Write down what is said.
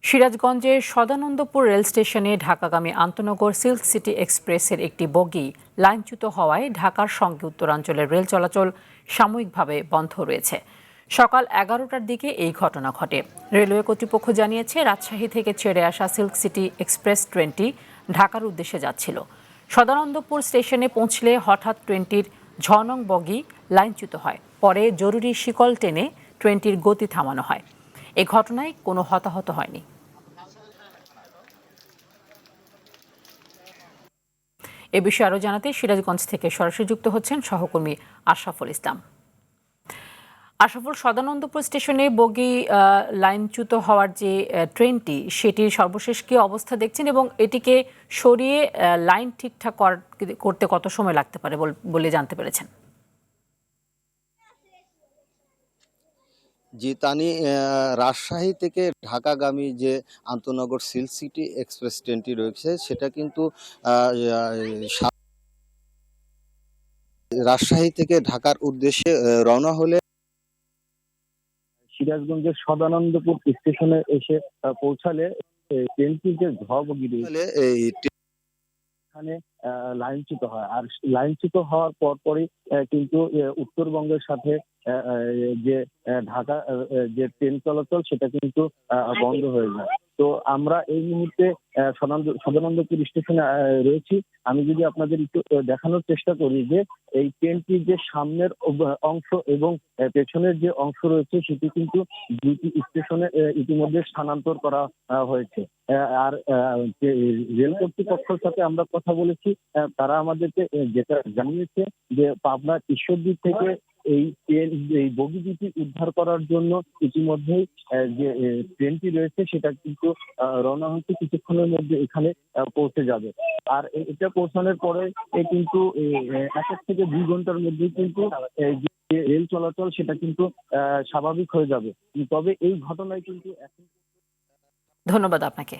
সিরাজগঞ্জের সদানন্দপুর রেল স্টেশনে ঢাকাগামী আন্তনগর silk city এক্সপ্রেসের একটি বগি লাইনচ্যুত হওয়ায় ঢাকার সঙ্গে উত্তরাঞ্চলের রেল চলাচল সাময়িকভাবে বন্ধ রয়েছে। সকাল 11টার দিকে এই ঘটনা ঘটে। রেলওয়ে কর্তৃপক্ষ জানিয়েছে, রাজশাহী থেকে ছেড়ে আসা সিল্ক সিটি এক্সপ্রেস ট্রেনটি ঢাকার উদ্দেশ্যে যাচ্ছিল। সদানন্দপুর স্টেশনে পৌঁছলে হঠাৎ ট্রেনটির 6 নং বগি লাইনচ্যুত হয়। পরে জরুরি শিকল টেনে ট্রেনটির গতি থামানো হয়। এ ঘটনায় কোনো হতাহত হয়নি। এ বিষয়ে আরও জানাতে সিরাজগঞ্জ থেকে সরাসরি যুক্ত হচ্ছেন সহকর্মী আশরাফুল ইসলাম। আশরাফুল, সদানন্দপুর স্টেশনে বগি লাইনচ্যুত হওয়ার যে ট্রেনটি, সেটির সর্বশেষ কি অবস্থা দেখছেন এবং এটিকে সরিয়ে লাইন ঠিকঠাক করতে কত সময় লাগতে পারে বলে জানতে পেরেছেন? জি তানি, রাজশাহী থেকে ঢাকাগামী যে আন্তনগর সিল্ক সিটি এক্সপ্রেস ট্রেনটি রয়েছে সেটা কিন্তু রাজশাহী থেকে ঢাকার উদ্দেশ্যে রওনা হলে সিরাজগঞ্জের সদানন্দপুর স্টেশনে এসে পৌঁছালে ট্রেনটির যে ঝবগি এই এখানে লাইনচ্যুত হয়। আর লাইনচ্যুত হওয়ার পরপরই কিন্তু উত্তরবঙ্গের সাথে যে ঢাকা যে ট্রেন চলাচল সেটা কিন্তু বন্ধ হয়ে যায়। তো আমরা এই মুহূর্তে সদানন্দপুর স্টেশনে রয়েছি। আমি যদি আপনাদের একটু দেখানোর চেষ্টা করি যে এই ট্রেনটির যে সামনের অংশ এবং পেছনের যে অংশ রয়েছে সেটি কিন্তু দুটি স্টেশনে ইতিমধ্যে স্থানান্তর করা হয়েছে। আর রেল কর্তৃপক্ষের সাথে আমরা কথা বলেছি, তারা আমাদেরকে যেটা জানিয়েছে যে পাবনা ঈশ্বরদী থেকে এই বগি দুটি উদ্ধার করার জন্য ইতিমধ্যেই যে ট্রেনটি রয়েছে সেটা কিন্তু রওনা হচ্ছে, কিছুক্ষণের মধ্যে এখানে পৌঁছে যাবে। আর এটা পৌঁছানোর পরে কিন্তু 1 থেকে 2 ঘন্টার মধ্যেই কিন্তু যে রেল চলাচল সেটা কিন্তু স্বাভাবিক হয়ে যাবে। তবে এই ঘটনায় কিন্তু ধন্যবাদ আপনাকে।